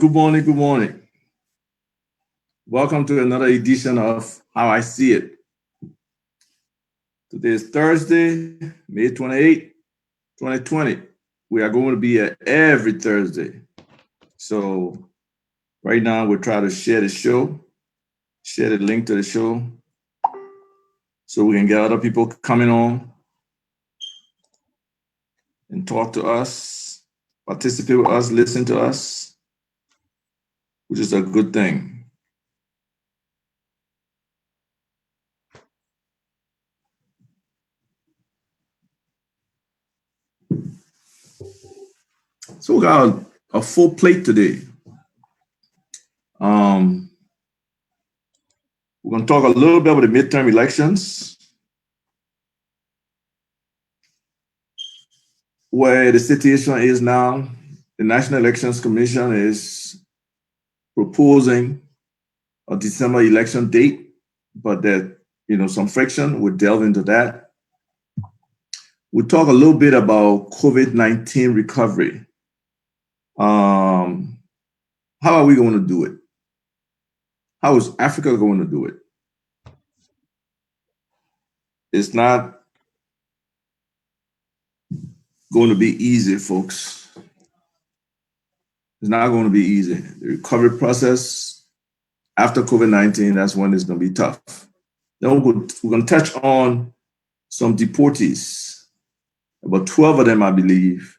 Good morning, good morning. Welcome to another edition of How I See It. Today is Thursday, May 28, 2020. We are going to be here every Thursday. So right now we're trying to share the show, share the link to the show so we can get other people coming on and talk to us, participate with us, listen to us, which is a good thing. So we got a full plate today. We're going to talk a little bit about the midterm elections, where the situation is now. The National Elections Commission is proposing a December election date, but that, some friction. We'll delve into that. We'll talk a little bit about COVID-19 recovery. How are we going to do it? How is Africa going to do it? It's not going to be easy, folks. It's not going to be easy. The recovery process after COVID-19, that's when it's going to be tough. Then we're going to touch on some deportees. About 12 of them, I believe,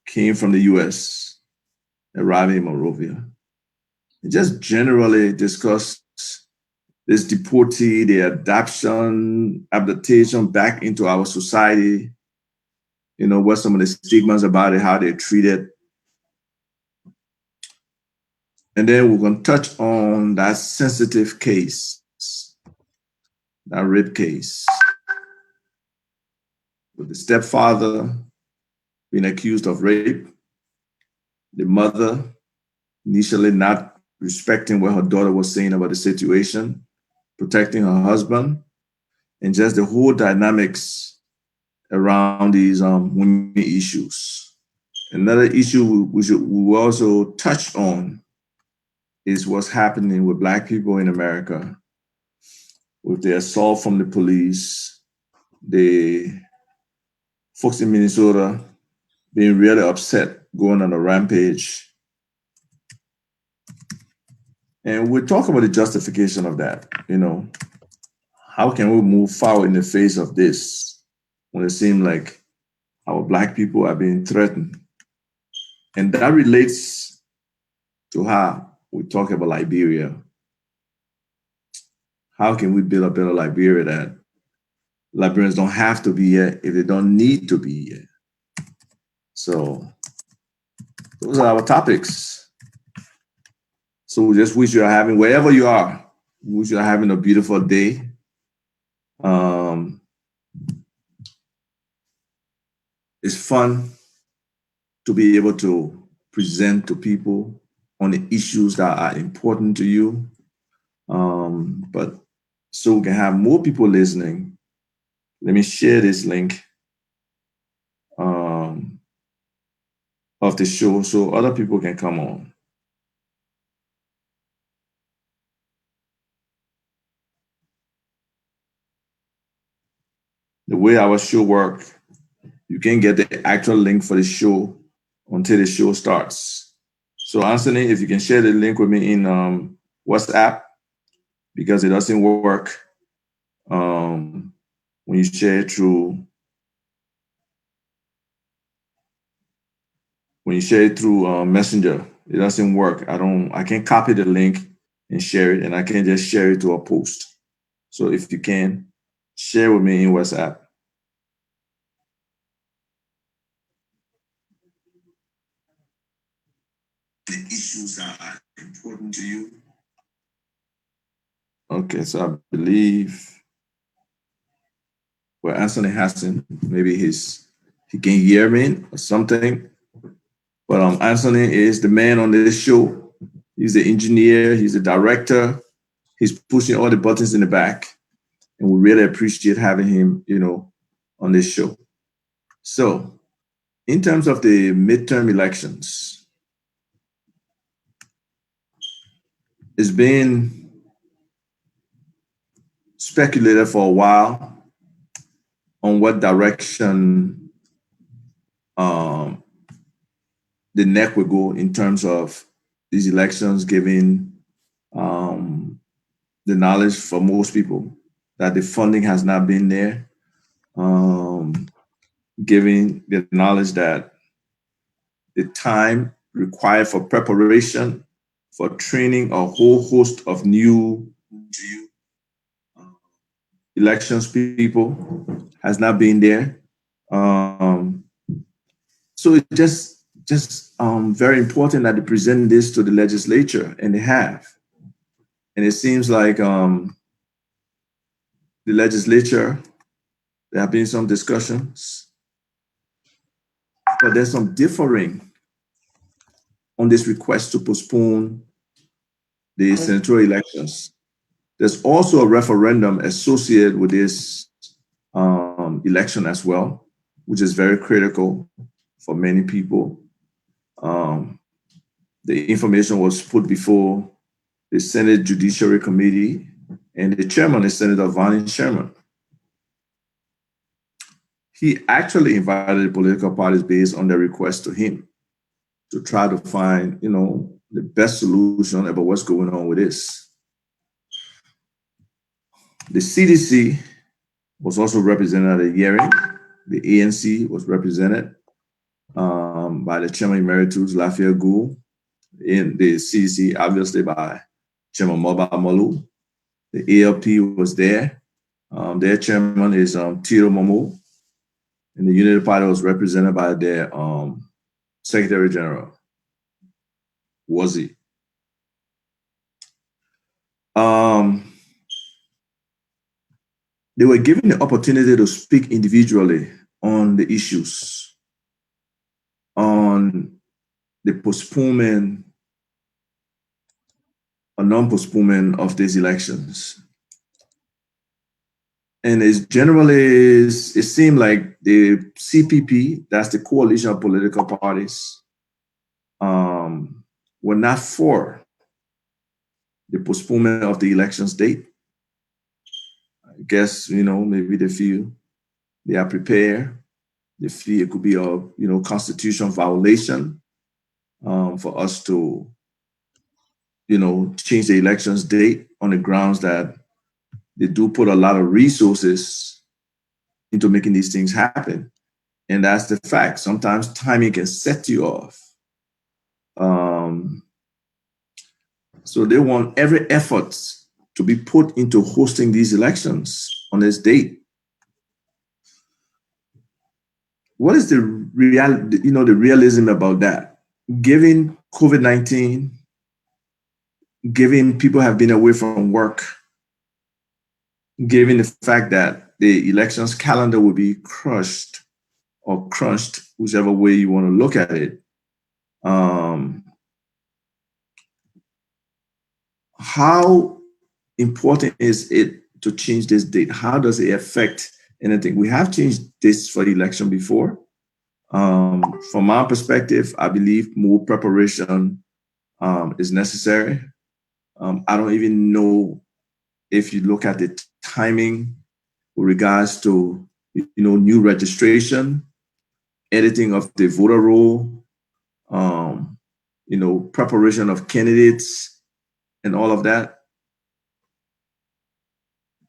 came from the U.S., arriving in Monrovia. And just generally discuss this deportee, their adaptation back into our society, what some of the stigmas about it, how they're treated. And then we're going to touch on that sensitive case, that rape case, with the stepfather being accused of rape, the mother initially not respecting what her daughter was saying about the situation, protecting her husband, and just the whole dynamics around these women issues. Another issue we will also touch on is what's happening with Black people in America, with the assault from the police, the folks in Minnesota being really upset, going on a rampage. And we'll talk about the justification of that. How can we move forward in the face of this when it seems like our Black people are being threatened? And that relates to how we talk about Liberia. How can we build a better Liberia that Liberians don't have to be here if they don't need to be here? So those are our topics. So we just wish you are having, wherever you are, we wish you are having a beautiful day. It's fun to be able to present to people on the issues that are important to you. But so we can have more people listening, let me share this link of the show so other people can come on. The way our show works, you can get the actual link for the show until the show starts. So Anthony, if you can share the link with me in WhatsApp, because it doesn't work when you share it through Messenger. It doesn't work. I can't copy the link and share it, and I can't just share it to a post. So if you can, share with me in WhatsApp. The issues that are important to you. Okay, so I believe Anthony Hassan, maybe he can hear me or something. But Anthony is the man on this show. He's the engineer, he's the director, he's pushing all the buttons in the back. And we really appreciate having him, on this show. So in terms of the midterm elections, It's been speculated for a while on what direction the NEC will go in terms of these elections, given the knowledge for most people that the funding has not been there, giving the knowledge that the time required for preparation, for training a whole host of new elections people has not been there. So it's just very important that they present this to the legislature, and they have. And it seems like the legislature, there have been some discussions, but there's some differing on this request to postpone the senatorial elections. There's also a referendum associated with this election as well, which is very critical for many people. The information was put before the Senate Judiciary Committee, and the chairman is Senator Vonnie Sherman. He actually invited the political parties based on their request to him to try to find, the best solution about what's going on with this. The CDC was also represented at the hearing. The ANC was represented by the Chairman Emeritus Lafayette Gould, in the CDC obviously by Chairman Moba Molu. The ALP was there. Their chairman is Tito Momo, and the Unity Party was represented by their Secretary General, Wazi. They were given the opportunity to speak individually on the issues, on the postponement or non-postponement of these elections. And it seemed like the CPP, that's the coalition of political parties, were not for the postponement of the elections date. I guess, maybe they feel they are prepared. They feel it could be a, constitutional violation for us to, change the elections date on the grounds that they do put a lot of resources into making these things happen. And that's the fact. Sometimes timing can set you off. So they want every effort to be put into hosting these elections on this date. What is the realism about that? Given COVID-19, given people have been away from work, given the fact that the elections calendar will be crushed or crunched, whichever way you want to look at it, how important is it to change this date? How does it affect anything? We have changed this for the election before. From my perspective, I believe more preparation is necessary. I don't even know if you look at the timing with regards to, new registration, editing of the voter roll, preparation of candidates and all of that.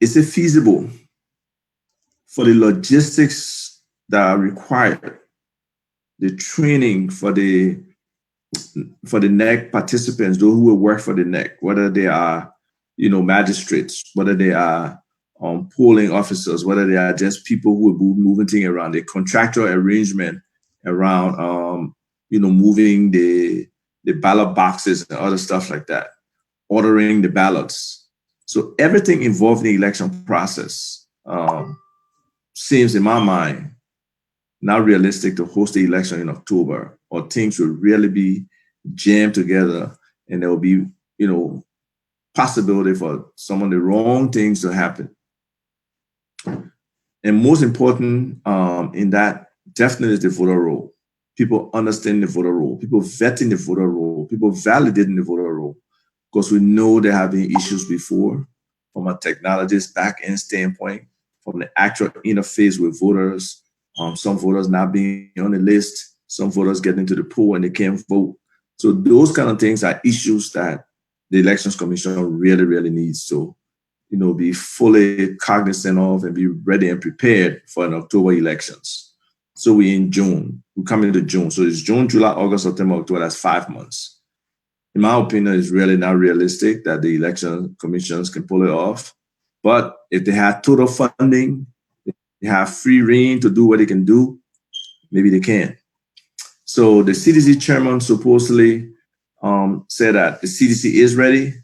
Is it feasible for the logistics that are required, the training for the NEC participants, those who will work for the NEC, whether they are, magistrates, whether they are polling officers, whether they are just people who are moving things around, the contractual arrangement around, moving the ballot boxes and other stuff like that, ordering the ballots. So everything involved in the election process seems, in my mind, not realistic to host the election in October, or things will really be jammed together, and there will be, possibility for some of the wrong things to happen. And most important in that definitely is the voter roll. People understanding the voter roll, people vetting the voter roll, people validating the voter roll. because we know there have been issues before from a technologist back-end standpoint, from the actual interface with voters, some voters not being on the list, some voters getting to the poll and they can't vote. So those kind of things are issues that the Elections Commission really, really needs to, be fully cognizant of and be ready and prepared for an October elections. So we're in June. We're coming to June. So it's June, July, August, September, October. That's 5 months. In my opinion, it's really not realistic that the election commissions can pull it off. But if they have total funding, they have free reign to do what they can do, maybe they can. So the CDC chairman supposedly said that the CDC is ready,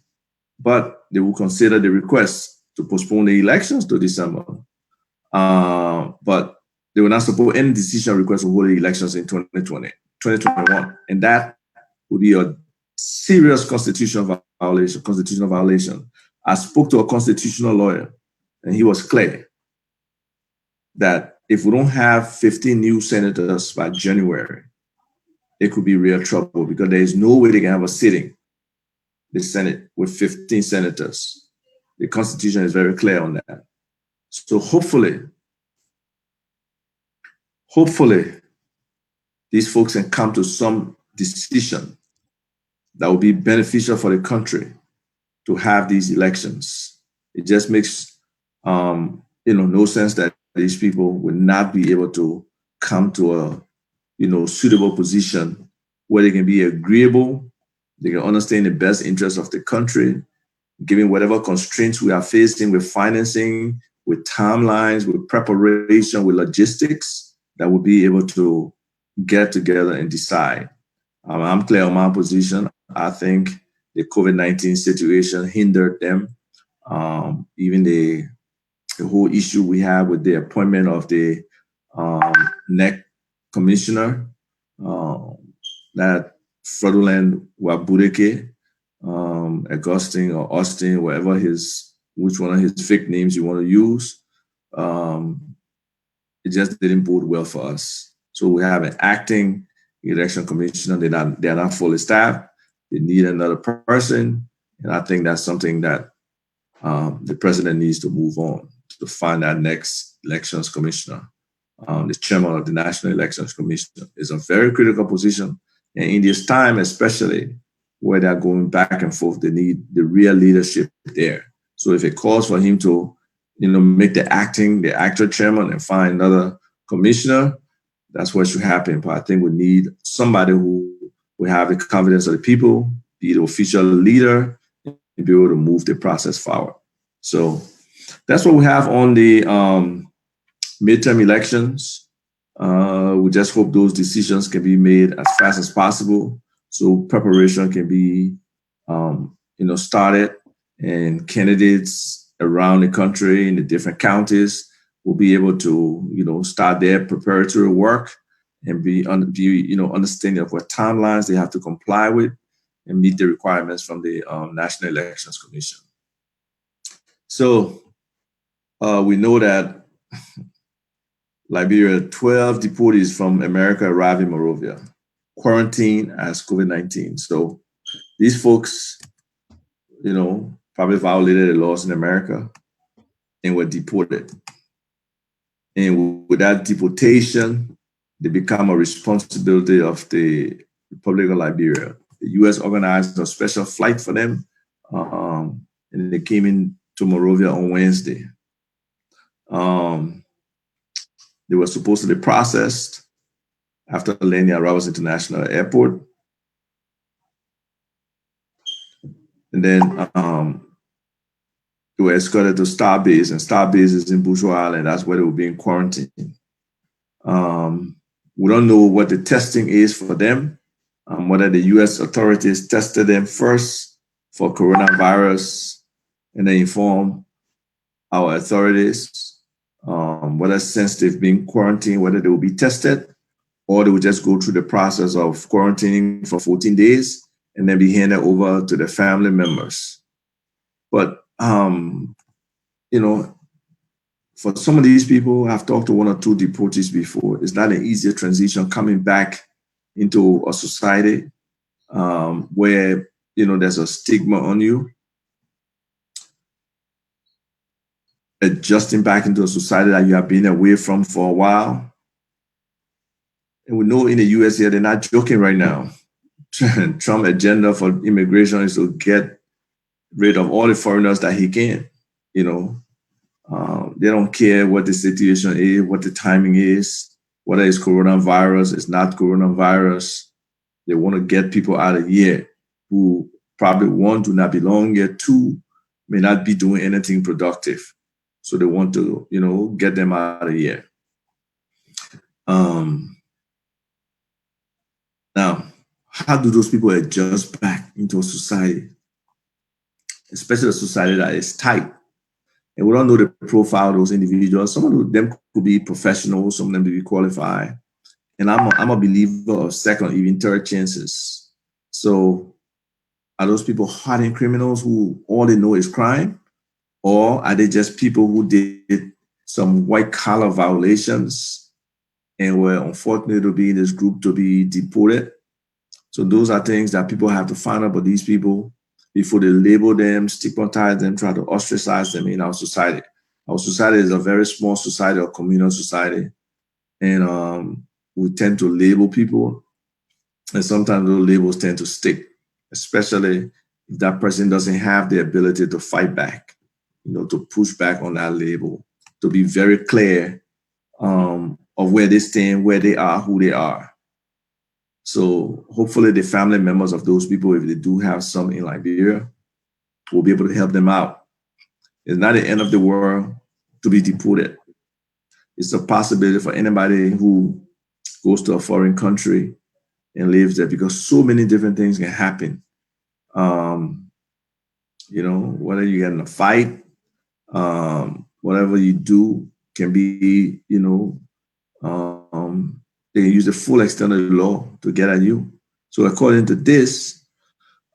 but they will consider the request to postpone the elections to December. But they will not support any decision request to hold the elections in 2021. And that would be a serious constitutional violation. I spoke to a constitutional lawyer, and he was clear that if we don't have 15 new senators by January, it could be real trouble because there is no way they can have a sitting, the Senate, with 15 senators. The Constitution is very clear on that. So hopefully, these folks can come to some decision that will be beneficial for the country to have these elections. It just makes no sense that these people will not be able to come to a suitable position where they can be agreeable, they can understand the best interests of the country, given whatever constraints we are facing with financing, with timelines, with preparation, with logistics, that will be able to get together and decide. I'm clear on my position. I think the COVID-19 situation hindered them. Even the whole issue we have with the appointment of the NEC commissioner, that fraudulent Wabureke, Augustine or Austin, which one of his fake names you want to use, it just didn't bode well for us. So we have an acting election commissioner. They're not fully staffed. They need another person, and I think that's something that the president needs to move on to find that next elections commissioner. The chairman of the National Elections Commission is a very critical position, and in this time, especially where they're going back and forth, they need the real leadership there. So if it calls for him to, make the actor chairman and find another commissioner, that's what should happen. But I think we need somebody who will have the confidence of the people, be the official leader, and be able to move the process forward. So that's what we have on the midterm elections. We just hope those decisions can be made as fast as possible, so preparation can be, started, and candidates around the country in the different counties will be able to, start their preparatory work and be understanding of what timelines they have to comply with and meet the requirements from the National Elections Commission. So we know that Liberia, 12 deportees from America arrived in Monrovia, quarantined as COVID-19. So these folks, probably violated the laws in America and were deported. And with that deportation, they become a responsibility of the Republic of Liberia. The U.S. organized a special flight for them, and they came into Monrovia on Wednesday. They were supposed to be processed after landing at Roberts International Airport. And then they were escorted to Starbase, and Starbase is in Bourgeois Island. That's where they were being quarantined. We don't know what the testing is for them, whether the U.S. authorities tested them first for coronavirus and then inform our authorities, whether since they've been quarantined, whether they will be tested, or they will just go through the process of quarantining for 14 days and then be handed over to the family members. But, for some of these people, I've talked to one or two deportees before, it's not an easier transition coming back into a society where there's a stigma on you. Adjusting back into a society that you have been away from for a while. And we know in the US here, they're not joking right now. Trump agenda for immigration is to get rid of all the foreigners that he can. They don't care what the situation is, what the timing is, whether it's coronavirus, it's not coronavirus. They want to get people out of here who probably, one, do not belong here, two, may not be doing anything productive. So they want to, get them out of here. Now, how do those people adjust back into a society, especially a society that is tight? And we don't know the profile of those individuals. Some of them could be professionals, some of them could be qualified. And I'm a believer of second, even third chances. So are those people hardened criminals who all they know is crime? Or are they just people who did some white collar violations and were unfortunate to be in this group to be deported? So those are things that people have to find out about these people before they label them, stigmatize them, try to ostracize them in our society. Our society is a very small society, a communal society. And we tend to label people. And sometimes those labels tend to stick, especially if that person doesn't have the ability to fight back, to push back on that label, to be very clear of where they stand, where they are, who they are. So hopefully the family members of those people, if they do have some in Liberia, will be able to help them out. It's not the end of the world to be deported. It's a possibility for anybody who goes to a foreign country and lives there, because so many different things can happen. Whether you get in a fight, whatever you do can be, they can use the full extent of the law to get at you. So according to this,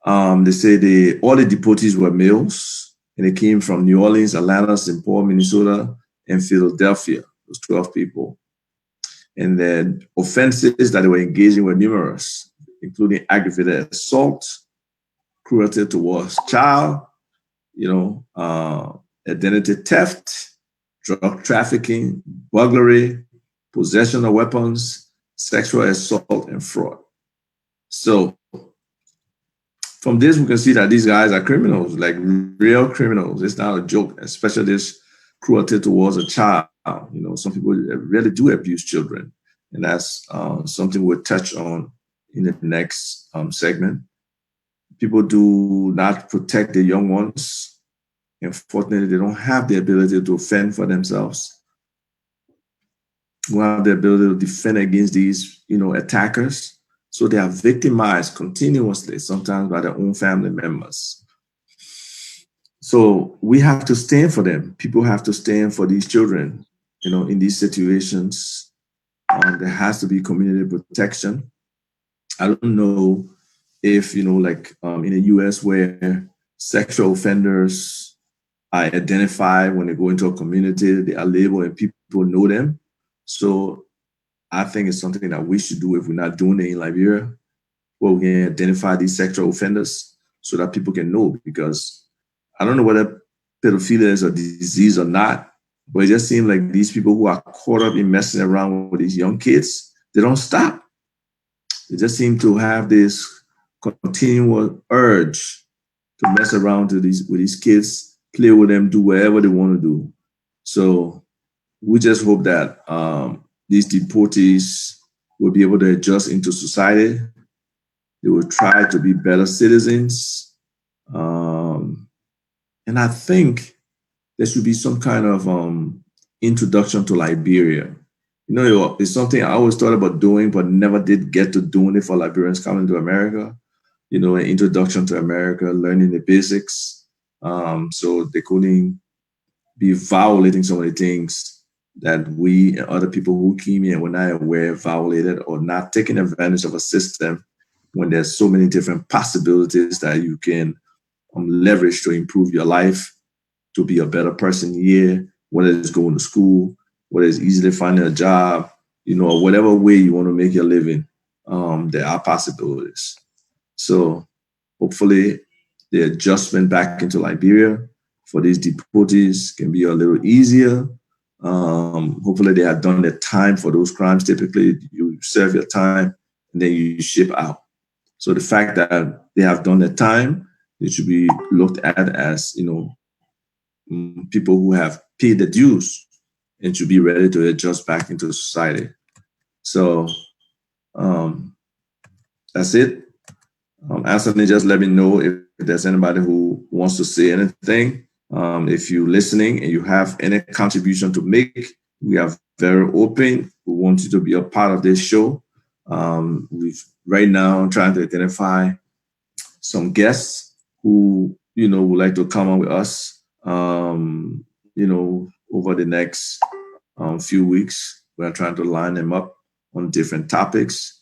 they say all the deportees were males, and they came from New Orleans, Atlanta, St. Paul, Minnesota, and Philadelphia. Those 12 people. And the offenses that they were engaging were numerous, including aggravated assault, cruelty towards child, identity theft, drug trafficking, burglary, possession of weapons, sexual assault, and fraud. So from this, we can see that these guys are criminals, like real criminals. It's not a joke, especially this cruelty towards a child. Some people really do abuse children. And that's something we'll touch on in the next segment. People do not protect the young ones. Unfortunately, they don't have the ability to fend for themselves. They don't have the ability to defend against these, attackers. So they are victimized continuously, sometimes by their own family members. So we have to stand for them. People have to stand for these children, in these situations. There has to be community protection. I don't know if, in the US where sexual offenders are identified when they go into a community, they are labeled and people know them. So I think it's something that we should do if we're not doing it in Liberia, where we can identify these sexual offenders so that people can know, because I don't know whether pedophilia is a disease or not, but it just seems like these people who are caught up in messing around with these young kids, they don't stop. They just seem to have this continual urge to mess around with these kids, play with them, do whatever they want to do. So we just hope that these deportees will be able to adjust into society. They will try to be better citizens. And I think there should be some kind of introduction to Liberia. It's something I always thought about doing, but never did get to doing it for Liberians coming to America. An introduction to America, learning the basics. So they couldn't be violating some of the things that we and other people who came here were not aware violated, or not taking advantage of a system when there's so many different possibilities that you can leverage to improve your life, to be a better person here, whether it's going to school, whether it's easily finding a job, or whatever way you want to make your living, there are possibilities. So hopefully the adjustment back into Liberia for these deportees can be a little easier. Hopefully they have done their time for those crimes. Typically you serve your time and then you ship out. So the fact that they have done their time, they should be looked at as, people who have paid the dues and should be ready to adjust back into society. So that's it. Anthony, just let me know if there's anybody who wants to say anything. If you're listening and you have any contribution to make, we are very open. We want you to be a part of this show. We've right now trying to identify some guests who, would like to come on with us, over the next few weeks. We're trying to line them up on different topics.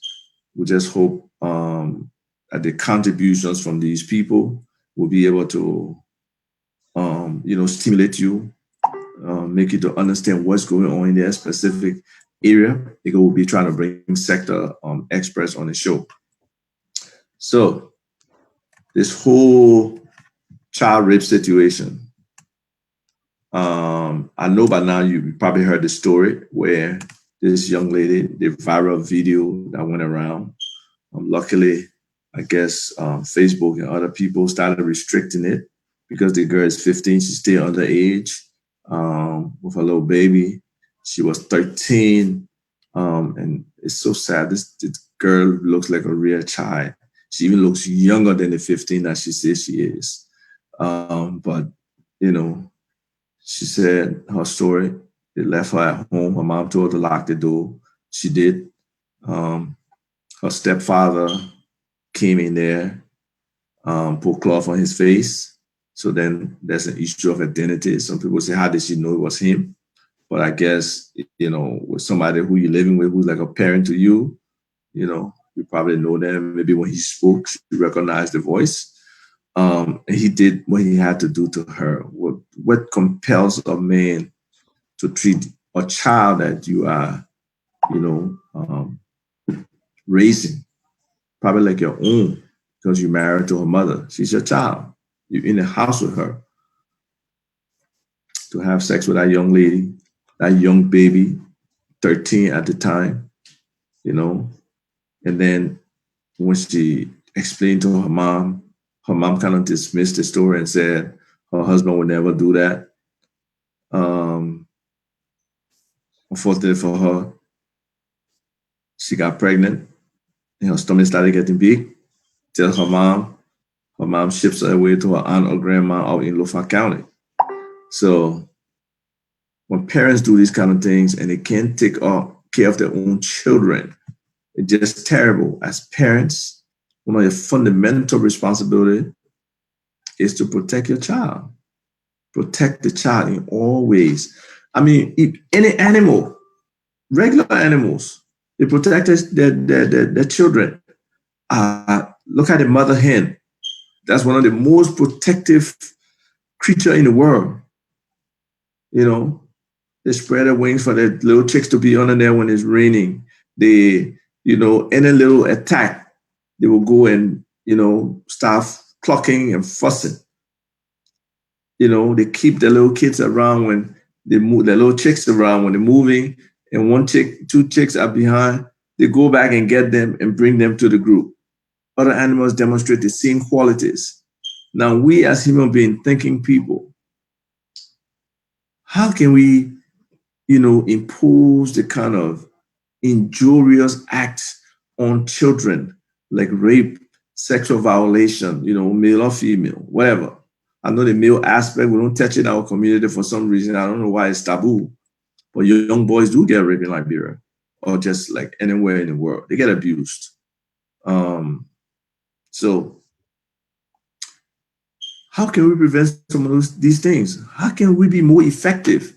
We just hope that the contributions from these people will be able to, stimulate you, make you to understand what's going on in their specific area. Because we'll be trying to bring sector experts on the show. So this whole child rape situation, I know by now you probably heard the story where this young lady, the viral video that went around, luckily, I guess Facebook and other people started restricting it because the girl is 15. She's still underage with a little baby. She was 13. And it's so sad. This girl looks like a real child. She even looks younger than the 15 that she says she is. But, she said her story. They left her at home. Her mom told her to lock the door. She did. Her stepfather came in there, put cloth on his face. So then there's an issue of identity. Some people say, how did she know it was him? But I guess, with somebody who you're living with, who's like a parent to you, you probably know them. Maybe when he spoke, you recognize the voice. And he did what he had to do to her. What compels a man to treat a child that you are, raising, probably like your own, because you're married to her mother. She's your child. You're in the house with her. To have sex with that young lady, that young baby, 13 at the time, and then when she explained to her mom kind of dismissed the story and said her husband would never do that. Unfortunately for her, she got pregnant and her stomach started getting big. Tells her mom ships her away to her aunt or grandma out in Lofa County. So when parents do these kind of things and they can't take care of their own children, it's just terrible. As parents, one of your fundamental responsibility is to protect your child. Protect the child in all ways. I mean, if any animal, regular animals, they protect their children. Look at the mother hen. That's one of the most protective creature in the world. They spread their wings for their little chicks to be under there when it's raining. They, any little attack, they will go and, start clucking and fussing. They keep their little kids around when they move, their little chicks around when they're moving, and two chicks are behind. They go back and get them and bring them to the group. Other animals demonstrate the same qualities. Now, we as human beings, thinking people, how can we, impose the kind of injurious acts on children like rape, sexual violation, male or female, whatever. I know the male aspect, we don't touch it in our community for some reason. I don't know why it's taboo, but young boys do get raped in Liberia or just like anywhere in the world. They get abused. So how can we prevent some of these things? How can we be more effective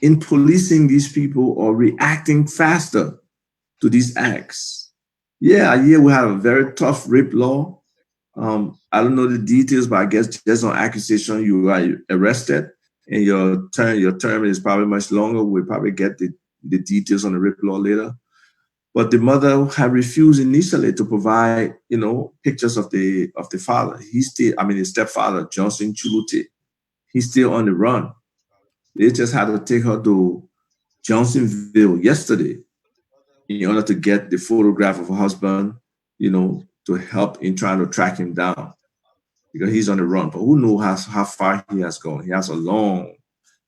in policing these people or reacting faster to these acts? Yeah, we have a very tough rape law. I don't know the details, but I guess just on accusation, you are arrested and your term is probably much longer. We'll probably get the details on the rape law later. But the mother had refused initially to provide, pictures of the father. He's still, his stepfather, Johnson Chulute, he's still on the run. They just had to take her to Johnsonville yesterday in order to get the photograph of her husband, to help in trying to track him down because he's on the run. But who knows how far he has gone? He has a long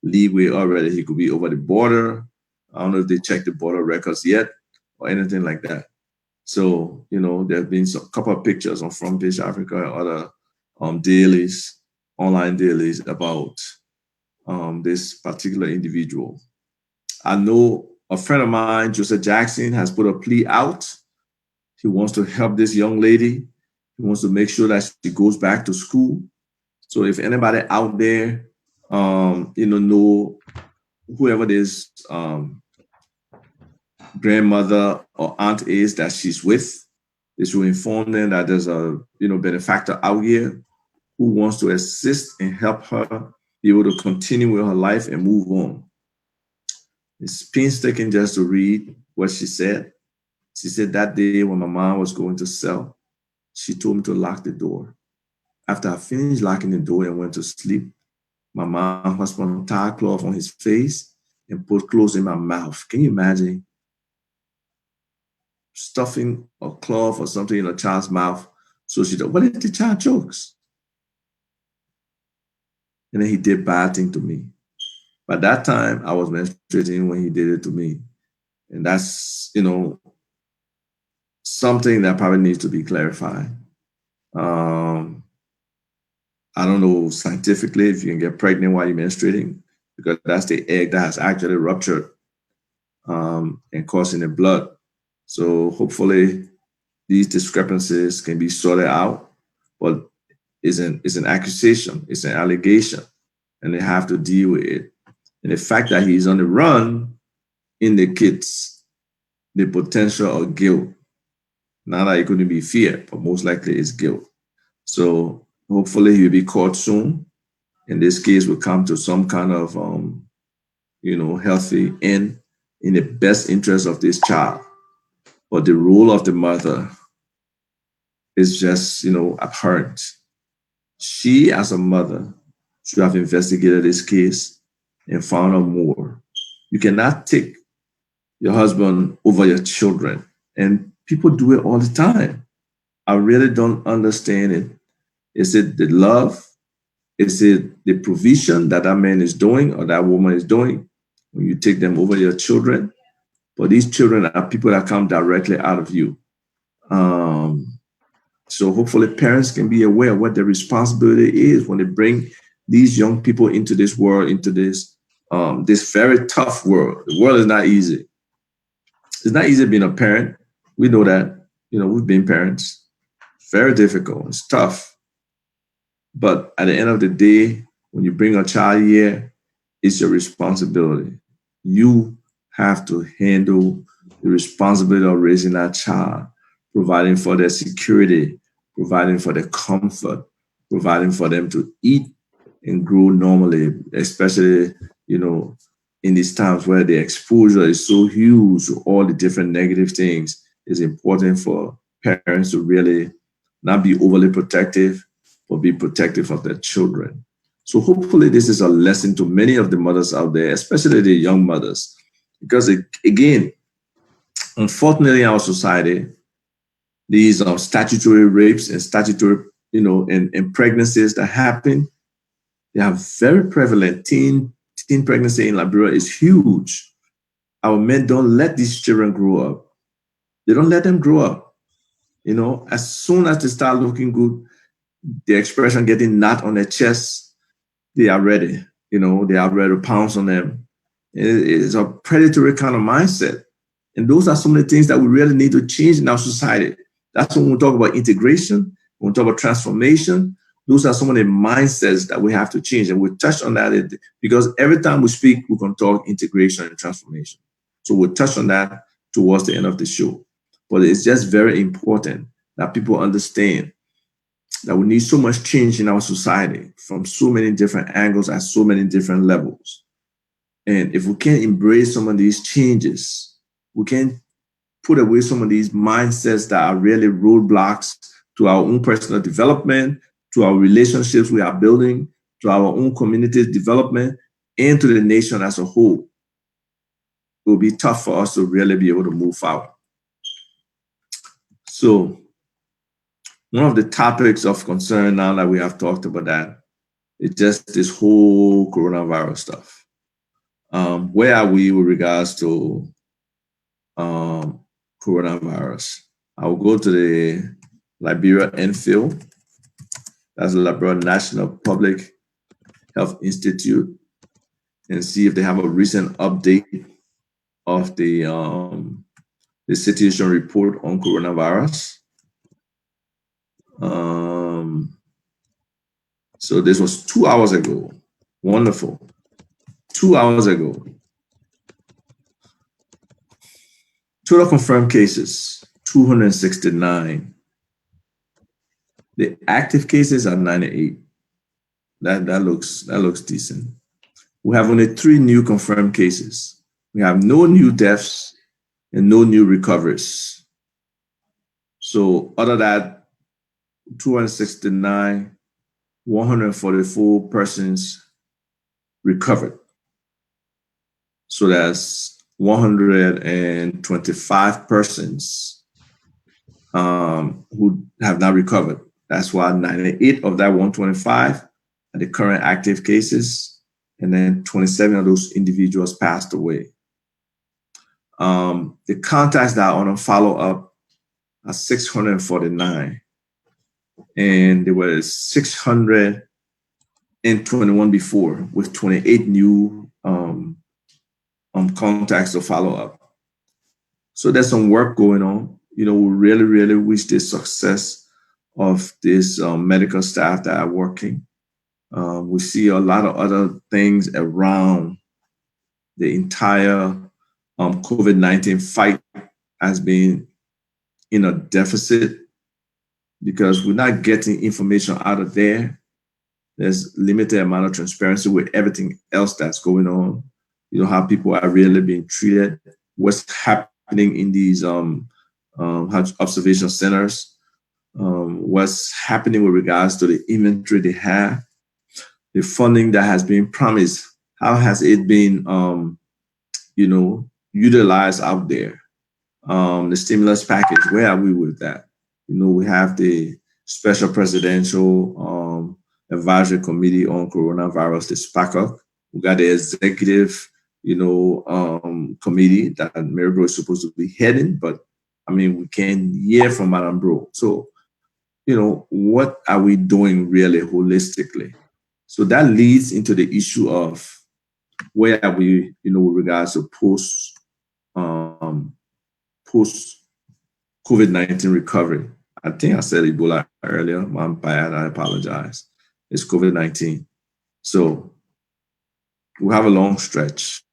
leeway already. He could be over the border. I don't know if they checked the border records yet or anything like that. So, there have been a couple of pictures on Front Page Africa and other dailies, online dailies about this particular individual. I know a friend of mine, Joseph Jackson, has put a plea out. He wants to help this young lady. He wants to make sure that she goes back to school. So if anybody out there, know whoever this grandmother or aunt is that she's with, they should inform them that there's a benefactor out here who wants to assist and help her be able to continue with her life and move on. It's painstaking just to read what she said. She said that day when my mom was going to sell, she told me to lock the door. After I finished locking the door and went to sleep, my mom husband tied cloth on his face and put clothes in my mouth. Can you imagine stuffing a cloth or something in a child's mouth? So she thought, what if the child chokes? And then he did bad thing to me. By that time, I was menstruating when he did it to me. And that's, something that probably needs to be clarified. I don't know scientifically if you can get pregnant while you're menstruating, because that's the egg that has actually ruptured and causing the blood. So hopefully these discrepancies can be sorted out, but it's an accusation, it's an allegation, and they have to deal with it. And the fact that he's on the run indicates the potential of guilt. Not that it couldn't be fear, but most likely it's guilt. So hopefully he'll be caught soon. And this case will come to some kind of, healthy end in the best interest of this child. But the role of the mother is just, abhorrent. She, as a mother, should have investigated this case and found out more. You cannot take your husband over your children. And people do it all the time. I really don't understand it. Is it the love? Is it the provision that man is doing or that woman is doing when you take them over your children? But these children are people that come directly out of you. So hopefully parents can be aware of what their responsibility is when they bring these young people into this world, into this very tough world. The world is not easy. It's not easy being a parent. We know that. We've been parents. It's very difficult. It's tough. But at the end of the day, when you bring a child here, it's your responsibility. You have to handle the responsibility of raising that child, providing for their security, providing for their comfort, providing for them to eat and grow normally, especially, in these times where the exposure is so huge to all the different negative things. It's important for parents to really not be overly protective, but be protective of their children. So hopefully this is a lesson to many of the mothers out there, especially the young mothers. Because again, unfortunately in our society, these statutory rapes and statutory, and pregnancies that happen, they are very prevalent. Teen pregnancy in Liberia is huge. Our men don't let these children grow up. They don't let them grow up. As soon as they start looking good, the expression getting knot on their chest, they are ready. They are ready to pounce on them. It's a predatory kind of mindset. And those are some of the things that we really need to change in our society. That's when we talk about integration, when we talk about transformation. Those are some of the mindsets that we have to change. And we'll touch on that because every time we speak, we can talk integration and transformation. So we'll touch on that towards the end of the show. But it's just very important that people understand that we need so much change in our society from so many different angles at so many different levels. And if we can't embrace some of these changes, we can't put away some of these mindsets that are really roadblocks to our own personal development, to our relationships we are building, to our own community development, and to the nation as a whole, it will be tough for us to really be able to move forward. So one of the topics of concern now that we have talked about that is just this whole coronavirus stuff. Where are we with regards to coronavirus? I will go to the Liberia NPHIL. That's the Liberia National Public Health Institute, and see if they have a recent update of the situation report on coronavirus. So this was 2 hours ago. Wonderful. 2 hours ago. Total confirmed cases, 269. The active cases are 98. That looks decent. We have only 3 new confirmed cases. We have no new deaths and no new recoveries. So other than that, 269, 144 persons recovered. So that's 125 persons who have not recovered. That's why 98 of that 125 are the current active cases, and then 27 of those individuals passed away. The contacts that are on a follow-up are 649, and there was 621 before, with 28 new contacts to follow up. So there's some work going on. We really, really wish the success of this medical staff that are working. We see a lot of other things around the entire COVID-19 fight as being in a deficit because we're not getting information out of there. There's limited amount of transparency with everything else that's going on. How people are really being treated, what's happening in these observation centers, what's happening with regards to the inventory they have, the funding that has been promised, how has it been, utilized out there? The stimulus package, where are we with that? We have the Special Presidential Advisory Committee on Coronavirus, the SPACA. We got the executive committee that Mary Bro is supposed to be heading, but we can hear from Madam Bro. So, what are we doing really holistically? So that leads into the issue of where are we, with regards to post COVID-19 recovery. I think I said Ebola earlier. I'm bad. I apologize. It's COVID-19. So we have a long stretch.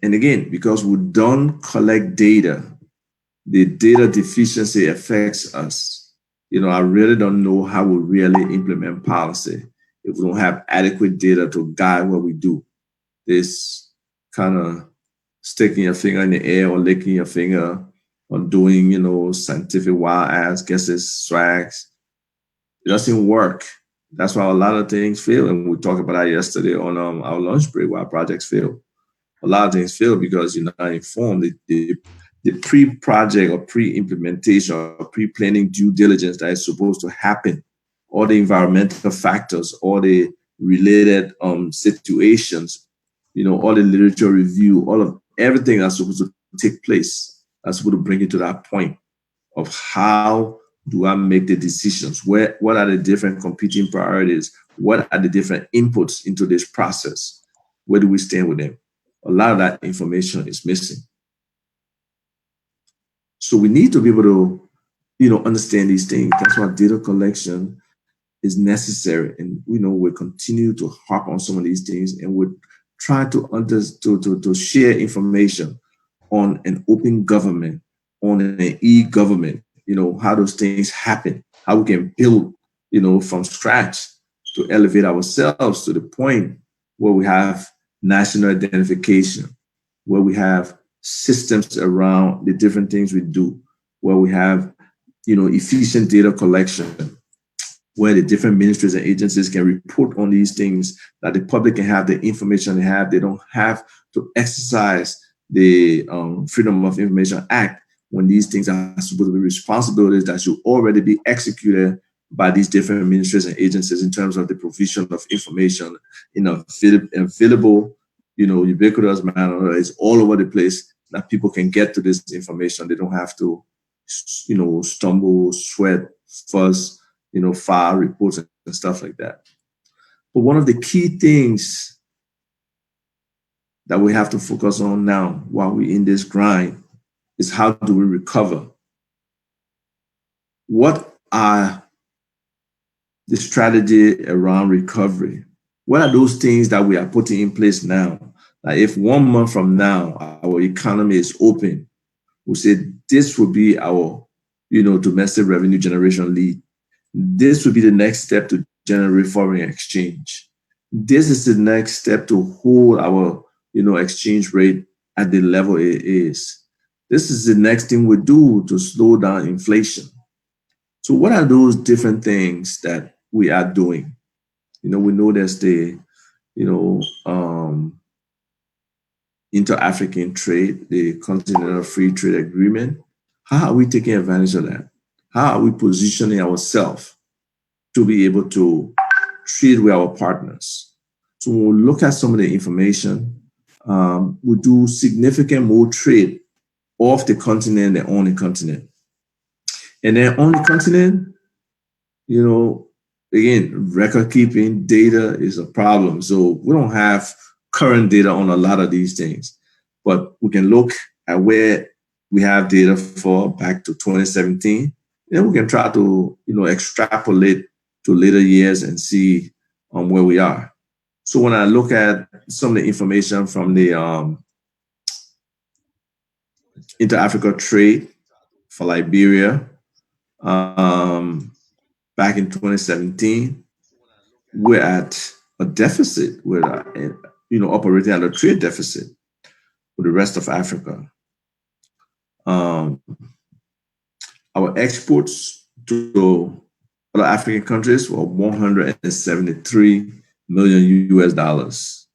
And again, because we don't collect data, the data deficiency affects us. I really don't know how we really implement policy if we don't have adequate data to guide what we do. This kind of sticking your finger in the air or licking your finger or doing, scientific wild ass guesses, swags, it doesn't work. That's why a lot of things fail. And we talked about that yesterday on our lunch break, why projects fail. A lot of things fail because you're not informed. The pre-project or pre-implementation or pre-planning due diligence that is supposed to happen, all the environmental factors, all the related situations, all the literature review, all of everything that's supposed to take place, that's supposed to bring you to that point of how do I make the decisions? What are the different competing priorities? What are the different inputs into this process? Where do we stand with them? A lot of that information is missing. So we need to be able to, understand these things. That's why data collection is necessary. And, we'll continue to harp on some of these things and we'll try to share information on an open government, on an e-government, how those things happen, how we can build, from scratch to elevate ourselves to the point where we have national identification, where we have systems around the different things we do, where we have, efficient data collection, where the different ministries and agencies can report on these things, that the public can have the information they have. They don't have to exercise the Freedom of Information Act when these things are supposed to be responsibilities that should already be executed by these different ministries and agencies in terms of the provision of information in a available, ubiquitous manner. It's all over the place that people can get to this information. They don't have to, stumble, sweat, fuss, file reports and stuff like that. But one of the key things that we have to focus on now while we're in this grind is, how do we recover? What are the strategy around recovery? What are those things that we are putting in place now? Like, if 1 month from now our economy is open, we say this will be our, domestic revenue generation lead. This will be the next step to generate foreign exchange. This is the next step to hold our, exchange rate at the level it is. This is the next thing we do to slow down inflation. So what are those different things that we are doing? We know there's the, inter-African trade, the Continental Free Trade Agreement. How are we taking advantage of that? How are we positioning ourselves to be able to trade with our partners? So when we look at some of the information, we do significant more trade off the continent than on the continent. And then on the continent, again, record keeping data is a problem. So we don't have current data on a lot of these things, but we can look at where we have data for back to 2017. Then we can try to, extrapolate to later years and see where we are. So when I look at some of the information from the inter-Africa trade for Liberia, back in 2017, we're at a deficit. We're, operating at a trade deficit with the rest of Africa. Our exports to other African countries were 173 million US dollars.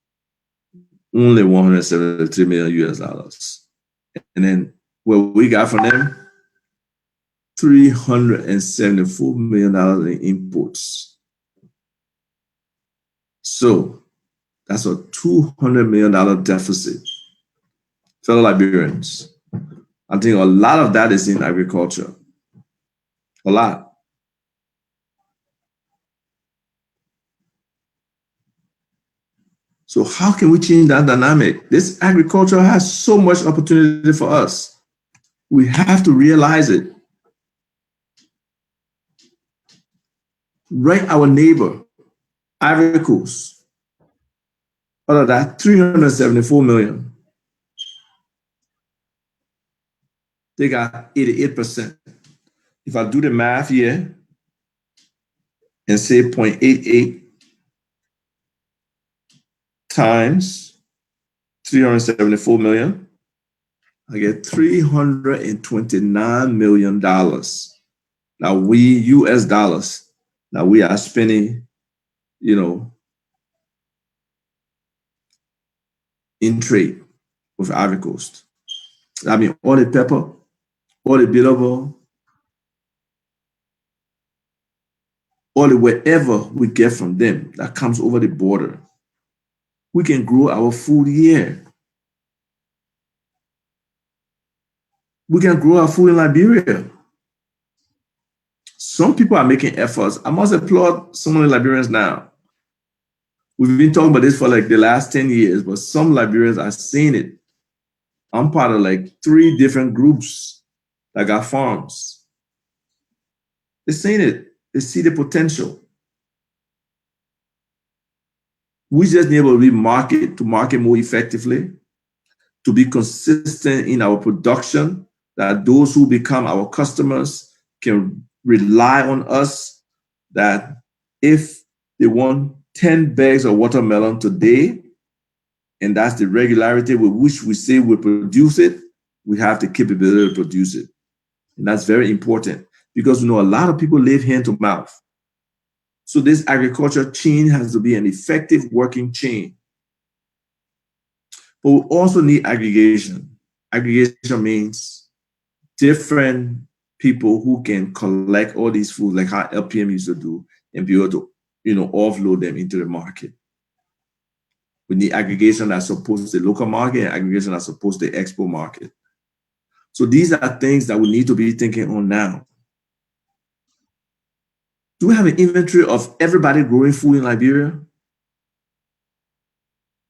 Only 173 million US dollars. And then what we got from them, $374 million in imports. So that's a $200 million deficit. Fellow Liberians, I think a lot of that is in agriculture. A lot. So how can we change that dynamic? This agriculture has so much opportunity for us. We have to realize it. Right, our neighbor, Ivory Coast, out of that 374 million, they got 88%. If I do the math here and say 0.88 times 374 million, I get $329 million. Now we, US dollars, now we are spending, in trade with Ivory Coast. I mean, all the pepper, all the billable, all the wherever we get from them that comes over the border, we can grow our food here. We can grow our food in Liberia. Some people are making efforts. I must applaud some of the Liberians now. We've been talking about this for like the last 10 years, but some Liberians are seeing it. I'm part of like 3 different groups that got farms. They're seeing it. They see the potential. We just need to market more effectively, to be consistent in our production, that those who become our customers can rely on us, that if they want 10 bags of watermelon today and that's the regularity with which we say we produce it, we have the capability to produce it. And that's very important because a lot of people live hand to mouth. So this agriculture chain has to be an effective working chain. But we also need aggregation. Aggregation means different people who can collect all these foods, like how LPM used to do, and be able to, offload them into the market. We need aggregation that supports the local market and aggregation that supports the export market. So these are things that we need to be thinking on now. Do we have an inventory of everybody growing food in Liberia?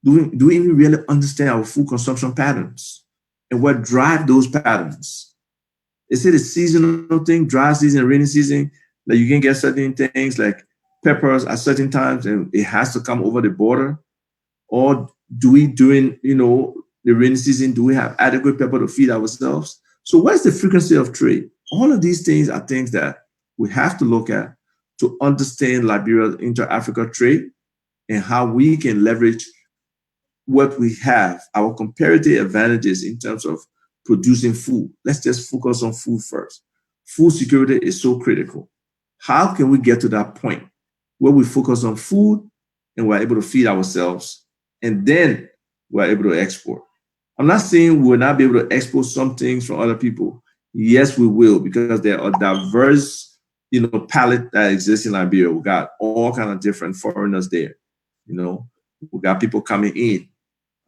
Do we even really understand our food consumption patterns and what drive those patterns? Is it a seasonal thing, dry season, rainy season, that you can get certain things like peppers at certain times and it has to come over the border? Or do we, during the rainy season, do we have adequate pepper to feed ourselves? So what's the frequency of trade? All of these things are things that we have to look at to understand Liberia's inter-Africa trade and how we can leverage what we have, our comparative advantages in terms of producing food. Let's just focus on food first. Food security is so critical. How can we get to that point where we focus on food and we're able to feed ourselves and then we're able to export? I'm not saying we'll not be able to export some things from other people. Yes, we will, because there are diverse, palette that exists in Liberia. We got all kind of different foreigners there. We got people coming in.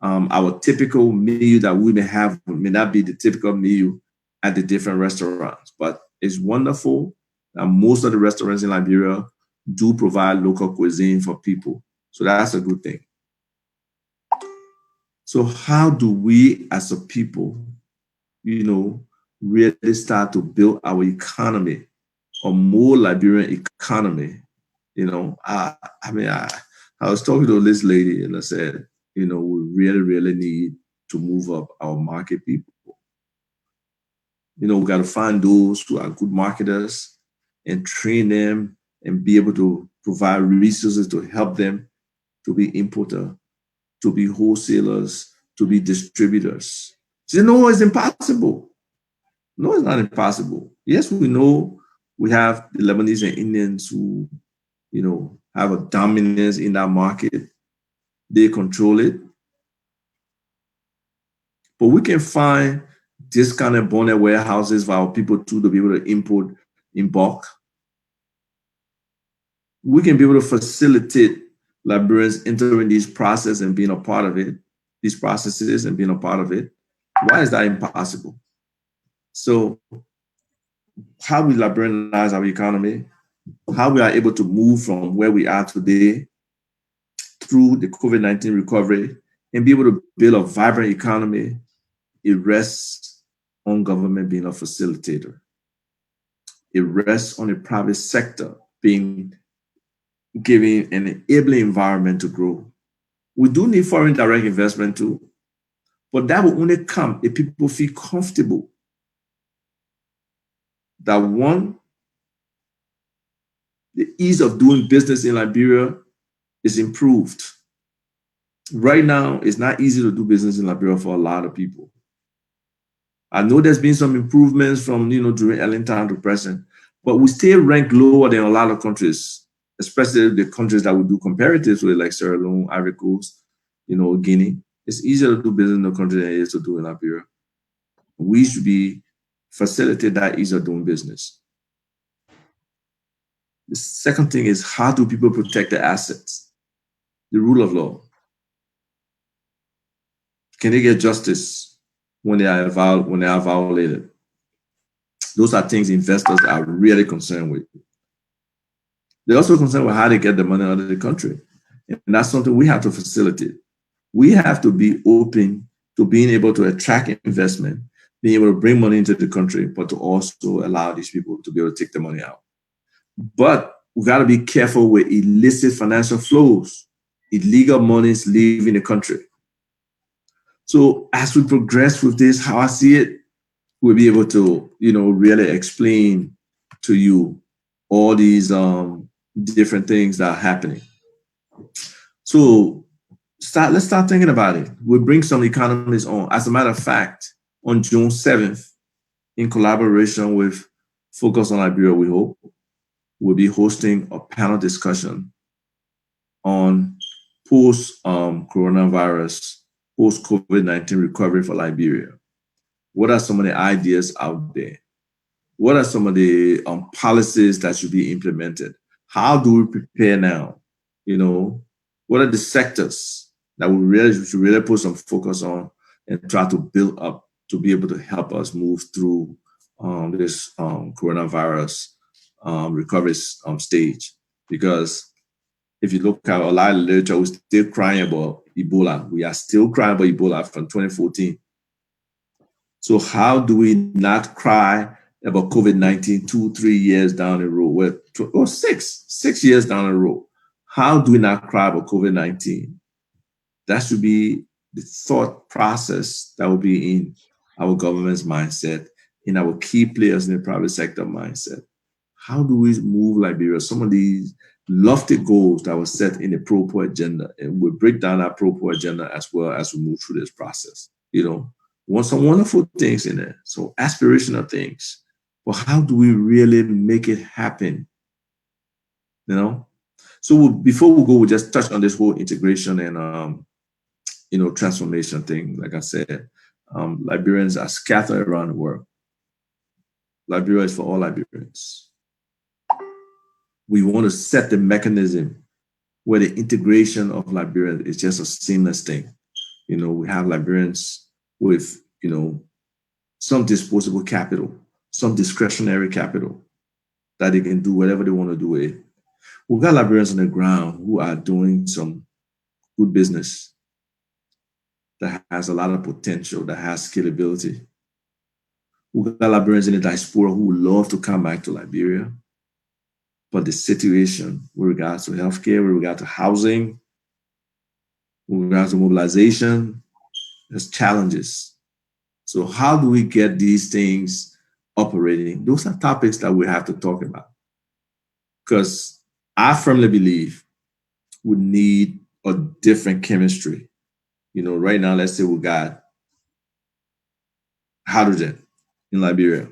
Our typical meal that we may have may not be the typical meal at the different restaurants, but it's wonderful that most of the restaurants in Liberia do provide local cuisine for people. So that's a good thing. So how do we as a people, really start to build our economy, a more Liberian economy? I was talking to this lady and I said, we really, really need to move up our market people. We got to find those who are good marketers and train them and be able to provide resources to help them to be importer, to be wholesalers, to be distributors. She said, no, it's impossible. No, it's not impossible. Yes, we know we have the Lebanese and Indians who, have a dominance in that market. They control it. But we can find discounted bonnet warehouses for our people too to be able to import in bulk. We can be able to facilitate Liberians entering these processes and being a part of it, these processes and being a part of it. Why is that impossible? So how we Liberianize our economy, how we are able to move from where we are today through the COVID-19 recovery and be able to build a vibrant economy, it rests on government being a facilitator. It rests on the private sector being giving an enabling environment to grow. We do need foreign direct investment too, but that will only come if people feel comfortable that one, the ease of doing business in Liberia is improved. Right now, it's not easy to do business in Liberia for a lot of people. I know there's been some improvements from, during Ellington to present, but we still rank lower than a lot of countries, especially the countries that we do comparatives with, like Sierra Leone, Ivory Coast, Guinea. It's easier to do business in the country than it is to do in Liberia. We should be facilitate that ease of doing business. The second thing is, how do people protect their assets? The rule of law. Can they get justice when they are violated? Those are things investors are really concerned with. They're also concerned with how they get the money out of the country. And that's something we have to facilitate. We have to be open to being able to attract investment, being able to bring money into the country, but to also allow these people to be able to take the money out. But we got to be careful with illicit financial flows, illegal monies leaving the country. So as we progress with this, how I see it, we'll be able to, really explain to you all these different things that are happening. So let's start thinking about it. We'll bring some economists on. As a matter of fact, on June 7th, in collaboration with Focus on Liberia, we hope, we'll be hosting a panel discussion on post-coronavirus, post-COVID-19 recovery for Liberia. What are some of the ideas out there? What are some of the policies that should be implemented? How do we prepare now? You know, what are the sectors that we should really put some focus on and try to build up to be able to help us move through this coronavirus recovery stage? Because if you look at a lot of literature, we're still crying about Ebola. We are still crying about Ebola from 2014. So how do we not cry about COVID-19 2-3 years down the road? Or 6 years down the road. How do we not cry about COVID-19? That should be the thought process that will be in our government's mindset, in our key players in the private sector mindset. How do we move Liberia? Some of these lofty goals that were set in the Pro-Poor agenda, and we'll break down that Pro-Poor agenda as well as we move through this process. You know, some wonderful things in there, so aspirational things. But how do we really make it happen? You know, so before we go, we'll just touch on this whole integration and transformation thing. Like I said, Liberians are scattered around the world. Liberia is for all Liberians. We want to set the mechanism where the integration of Liberia is just a seamless thing. You know, we have Liberians with, some disposable capital, some discretionary capital that they can do whatever they want to do with. We've got Liberians on the ground who are doing some good business that has a lot of potential, that has scalability. We've got Liberians in the diaspora who would love to come back to Liberia. But the situation with regards to healthcare, with regard to housing, with regards to mobilization, there's challenges. So how do we get these things operating? Those are topics that we have to talk about. Because I firmly believe we need a different chemistry. Right now, let's say we got hydrogen in Liberia.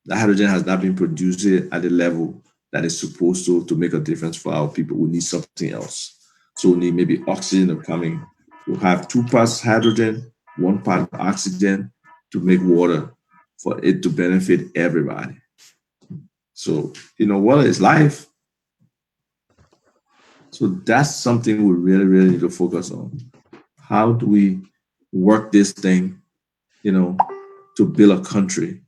The hydrogen has not been produced at the level that is supposed to make a difference for our people. We need something else. So we need maybe oxygen coming. We'll have 2 parts hydrogen, 1 part oxygen to make water for it to benefit everybody. So, water is life. So that's something we really, really need to focus on. How do we work this thing, to build a country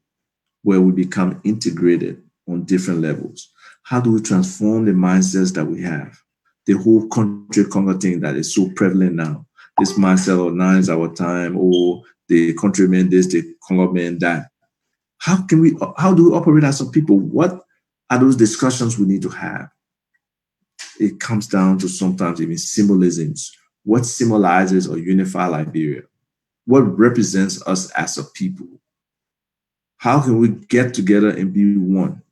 where we become integrated on different levels? How do we transform the mindsets that we have? The whole country conquer thing that is so prevalent now. This mindset of 9 is our time, or the countrymen this, the Congo that. How do we operate as a people? What are those discussions we need to have? It comes down to sometimes even symbolisms. What symbolizes or unifies Liberia? What represents us as a people? How can we get together and be one?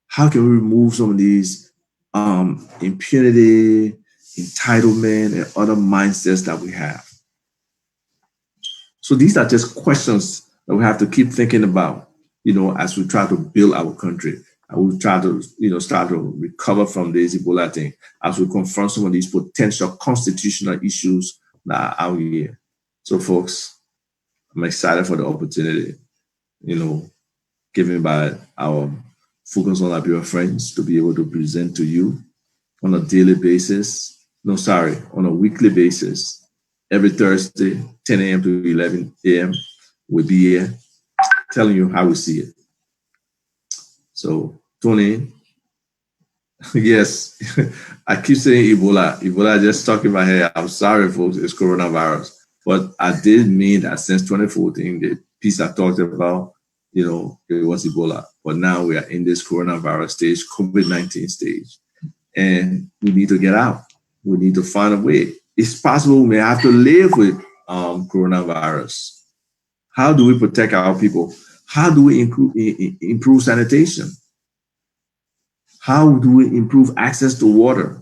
How can we remove some of these impunity, entitlement, and other mindsets that we have? So these are just questions that we have to keep thinking about, as we try to build our country. And we try to, start to recover from this Ebola thing, as we confront some of these potential constitutional issues that are out here. So, folks, I'm excited for the opportunity, given by our Focus on Liberia friends to be able to present to you on a daily basis. On a weekly basis. Every Thursday, 10 a.m. to 11 a.m. We'll be here telling you how we see it. So tune in. Yes, I keep saying Ebola. Ebola just stuck in my head. I'm sorry, folks, it's coronavirus. But I did mean that since 2014, the piece I talked about, it was Ebola. But now we are in this coronavirus stage, COVID-19 stage. And we need to get out. We need to find a way. It's possible we may have to live with coronavirus. How do we protect our people? How do we improve sanitation? How do we improve access to water?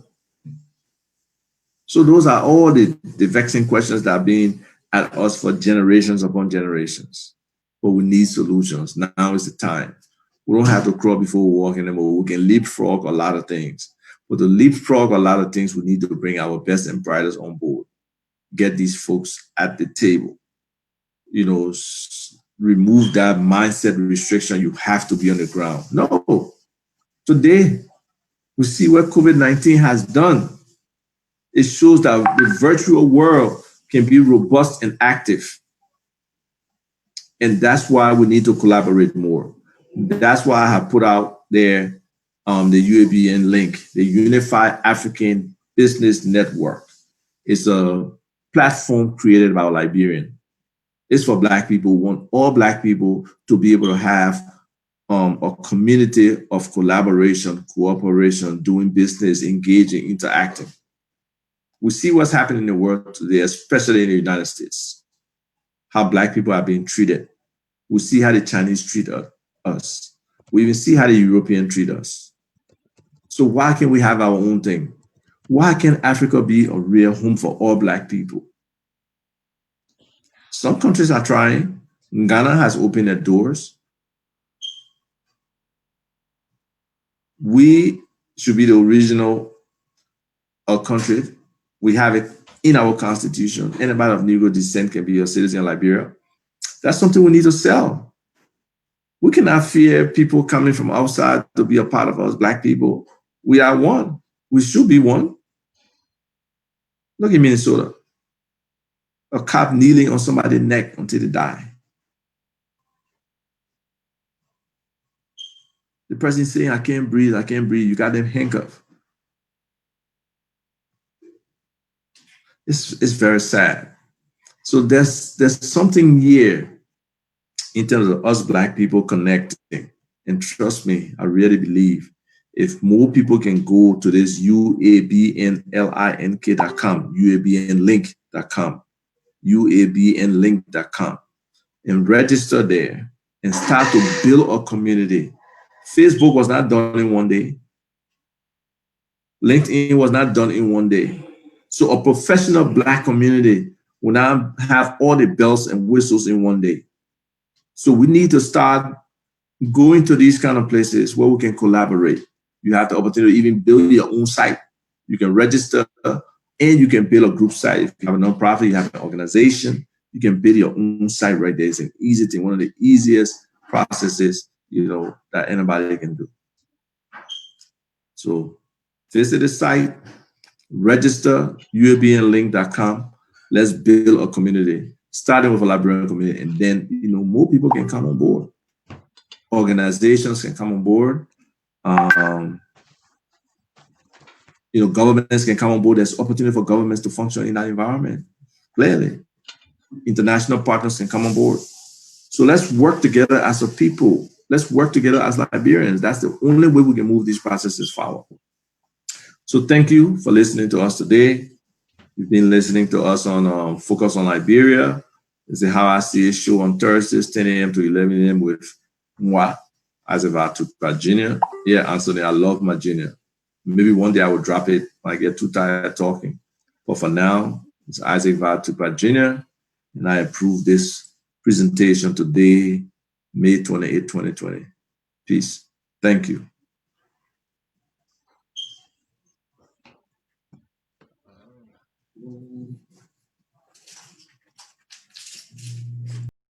So those are all the vexing questions that are being at us for generations upon generations. But we need solutions. Now is the time. We don't have to crawl before we walk anymore. We can leapfrog a lot of things. But to leapfrog a lot of things, we need to bring our best and brightest on board. Get these folks at the table. You know, remove that mindset restriction. You have to be on the ground. No. Today, we see what COVID-19 has done. It shows that the virtual world can be robust and active. And that's why we need to collaborate more. That's why I have put out there the UABN link, the Unified African Business Network. It's a platform created by a Liberian. It's for Black people. We want all Black people to be able to have a community of collaboration, cooperation, doing business, engaging, interacting. We see what's happening in the world today, especially in the United States, how Black people are being treated. We see how the Chinese treat us. We even see how the Europeans treat us. So why can't we have our own thing? Why can't Africa be a real home for all Black people? Some countries are trying. Ghana has opened their doors. We should be the original country. We have it in our constitution. Anybody of Negro descent can be a citizen of Liberia. That's something we need to sell. We cannot fear people coming from outside to be a part of us, Black people. We are one. We should be one. Look at Minnesota. A cop kneeling on somebody's neck until they die. The person saying, I can't breathe, I can't breathe. You got them handcuffed. It's very sad. So there's something here in terms of us Black people connecting. And trust me, I really believe if more people can go to this UABNLINK.com, UABNlink.com, UABNlink.com, and register there and start to build a community. Facebook was not done in one day. LinkedIn was not done in one day. So a professional Black community will now have all the bells and whistles in one day. So we need to start going to these kind of places where we can collaborate. You have the opportunity to even build your own site. You can register and you can build a group site. If you have a nonprofit, you have an organization, you can build your own site right there. It's an easy thing, one of the easiest processes, that anybody can do. So visit the site, register, UABNlink.com. Let's build a community, starting with a Liberian community, and then, more people can come on board. Organizations can come on board. Governments can come on board. There's opportunity for governments to function in that environment. Clearly, international partners can come on board. So let's work together as a people. Let's work together as Liberians. That's the only way we can move these processes forward. So thank you for listening to us today. You've been listening to us on Focus on Liberia. It's a HOW-I-C-8 show on Thursdays, 10 a.m. to 11 a.m. with moi, as Vah Tukpah Jr. Yeah, Anthony, I love my junior. Maybe one day I will drop it when I get too tired talking. But for now, it's Vah Tukpah Jr. And I approve this presentation today, May 28, 2020. Peace. Thank you.